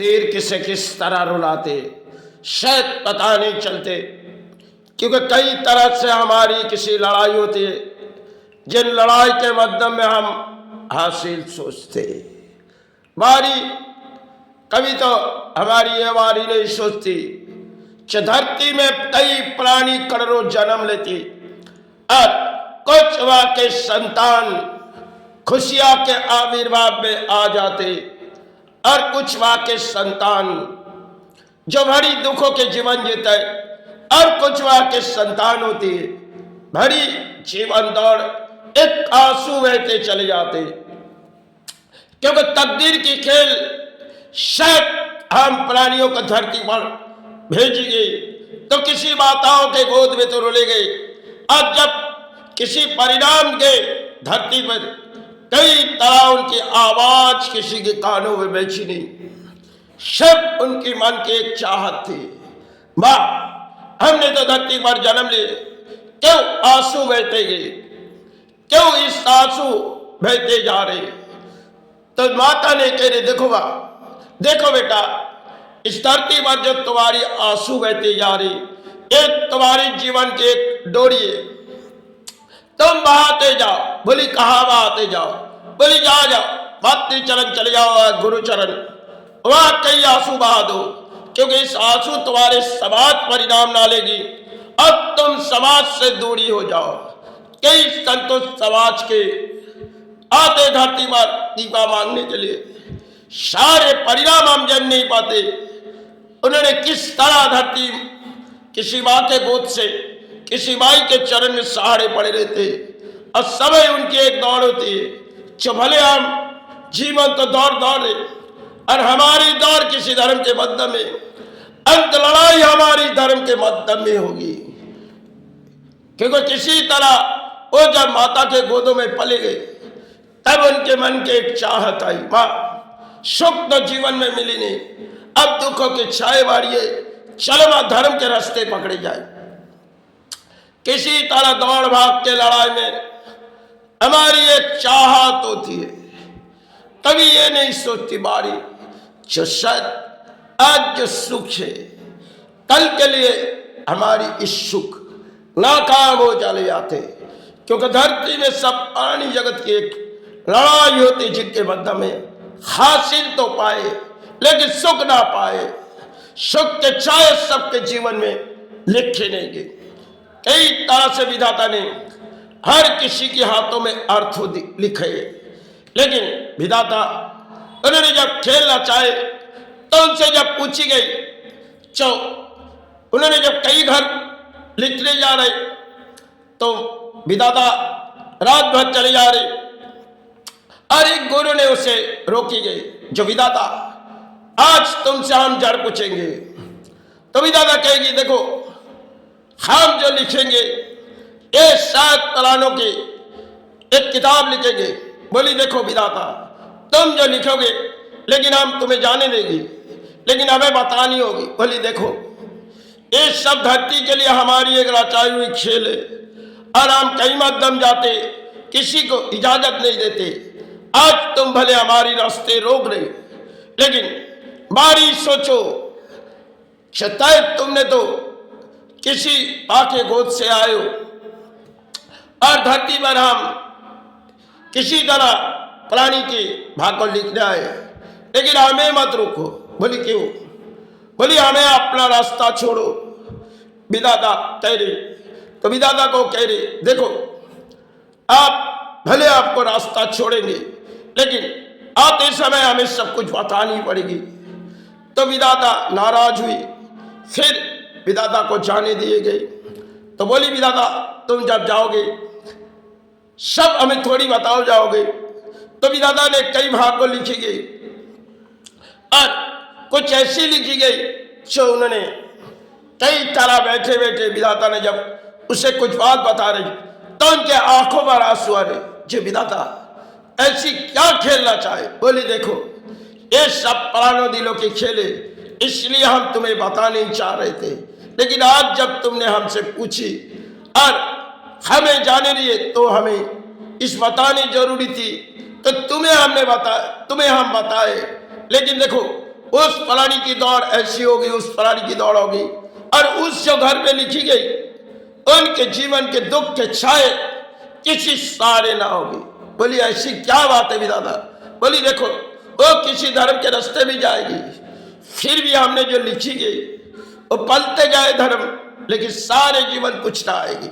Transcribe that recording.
तीर किसे किस तरह रुलाते शायद पता नहीं चलते, क्योंकि कई तरह से हमारी किसी लड़ाई होती है, जिन लड़ाई के मध्यम में हम हासिल सोचते। बारी कभी तो हमारी ये बारी नहीं सोचती, धरती में कई प्राणी करोड़ों जन्म लेती और कुछ वाके संतान खुशियां के आविर्भाव में आ जाते और कुछ वाके संतान जो भरी दुखों के जीवन जीते और कुछ वाके संतान होती है भरी जीवन दौड़ एक आंसू बहते चले जाते, क्योंकि तकदीर की खेल शायद हम प्राणियों को धरती पर भेजेंगे तो किसी माताओं के गोद में तो रोले गए, और जब किसी परिणाम के धरती पर कई तरह उनकी आवाज किसी के कानों में बेची नहीं, सब उनकी मन की एक चाहत थी, माँ हमने तो धरती पर जन्म लिए, क्यों आंसू बहते गए, क्यों इस आंसू बहते जा रहे। तो माता ने कह रही देखो माँ, देखो बेटा, इस धरती पर जो तुम्हारी आंसू बहते जा रही, एक तुम्हारी जीवन की एक डोरी है, तुम बहाते जाओ। बोली कहाँ बहाते जाओ? बोली जाओ मातृचरण चले जाओ, गुरुचरण, वहां कई आंसू बहा दो, क्योंकि इस आंसू तुम्हारे समाज परिणाम ना लेगी, अब तुम समाज से दूरी हो जाओ। कई संतोष समाज के आते धरती पर दीपा मांगने के लिए, सारे परिणाम हम जन नहीं पाते। उन्होंने किस तरह धरती किसी माँ के गोद से किसी माई के चरण में सहारे पड़े रहते, और समय उनकी एक दौड़ होती है, जो भले हम जीवन तो दौड़ रहे और हमारी दौड़ किसी धर्म के मध्यम में, अंत लड़ाई हमारी धर्म के मध्यम में होगी, क्योंकि किसी तरह वो जब माता के गोदों में पले गए तब उनके मन के एक चाहत आई, माँ सुख तो जीवन में मिली नहीं, अब दुखों के छाए वाड़िए, चलो माँ धर्म के रास्ते पकड़े जाए। किसी तरह दौड़ भाग के लड़ाई में हमारी एक चाहत होती है, कभी ये नहीं सोचती बारी जो शायद आज जो सुख है कल के लिए हमारी इस सुख नाकाम हो चले जाते, क्योंकि धरती में सब प्राणी जगत की एक लड़ाई होती, जिनके मध्य में हासिल तो पाए लेकिन सुख ना पाए। सुख के चाहे सबके जीवन में लिखे नहीं गए। कई तरह से विधाता ने हर किसी के हाथों में अर्थ लिखे, लेकिन विधाता उन्होंने जब खेलना चाहे तो उनसे जब पूछी गई, तो उन्होंने जब कई घर लिखने जा रहे तो विधाता रात भर चले जा रहे, और एक गुरु ने उसे रोकी गई, जो विधाता आज तुमसे हम जड़ पूछेंगे। तो विधाता कहेगी देखो हम जो लिखेंगे ये 7 पुराणों की एक किताब लिखेंगे। बोली देखो विधाता, तुम जो लिखोगे लेकिन हम तुम्हें जाने देंगे, लेकिन हमें बतानी होगी। बोली देखो ये सब धरती के लिए हमारी एक रचाई हुई खेल है, और हम कहीं मध्यम जाते किसी को इजाजत नहीं देते। आज तुम भले हमारी रास्ते रोक रहे, लेकिन बारी सोचो, शायद तुमने तो किसी माँ के गोद से आए हो, और धरती पर हम किसी तरह प्राणी के भाग को लिखने आए, लेकिन हमें मत रोको। बोली क्यों? बोली हमें अपना रास्ता छोड़ो। विधाता कह रही, तो विधाता को कह रही देखो आप भले आपको रास्ता छोड़ेंगे, लेकिन आते समय हमें सब कुछ बतानी पड़ेगी। तो विधाता नाराज हुई, फिर विधाता को जाने दिए गए। तो बोली विधाता तुम जब जाओगे सब हमें थोड़ी बताओ जाओगे। तो विधाता ने कई भाग को लिखी गई, और कुछ ऐसी लिखी गई जो उन्होंने कई तरह बैठे बैठे विधाता ने जब उसे कुछ बात बता रही तो उनके आंखों पर आंसू आ रहे, जो विधाता ऐसी क्या खेलना चाहे। बोली देखो ये सब प्राणों दिलों की खेले, इसलिए हम तुम्हें बता नहीं चाह रहे थे, लेकिन आज जब तुमने हमसे पूछी और हमें जाने दिए तो हमें इस बतानी जरूरी थी, तो तुम्हें हम बताए। लेकिन देखो उस फलानी की दौड़ ऐसी होगी, उस फलानी की दौड़ होगी, और उस जो घर में लिखी गई उनके जीवन के दुख के छाए किसी सारे ना होगी। बोली ऐसी क्या बात है विधाता? बोली देखो वो किसी धर्म के रास्ते भी जाएगी, फिर भी हमने जो लिखी गई वो पलते जाए धर्म, लेकिन सारे जीवन कुछ ना आएगी।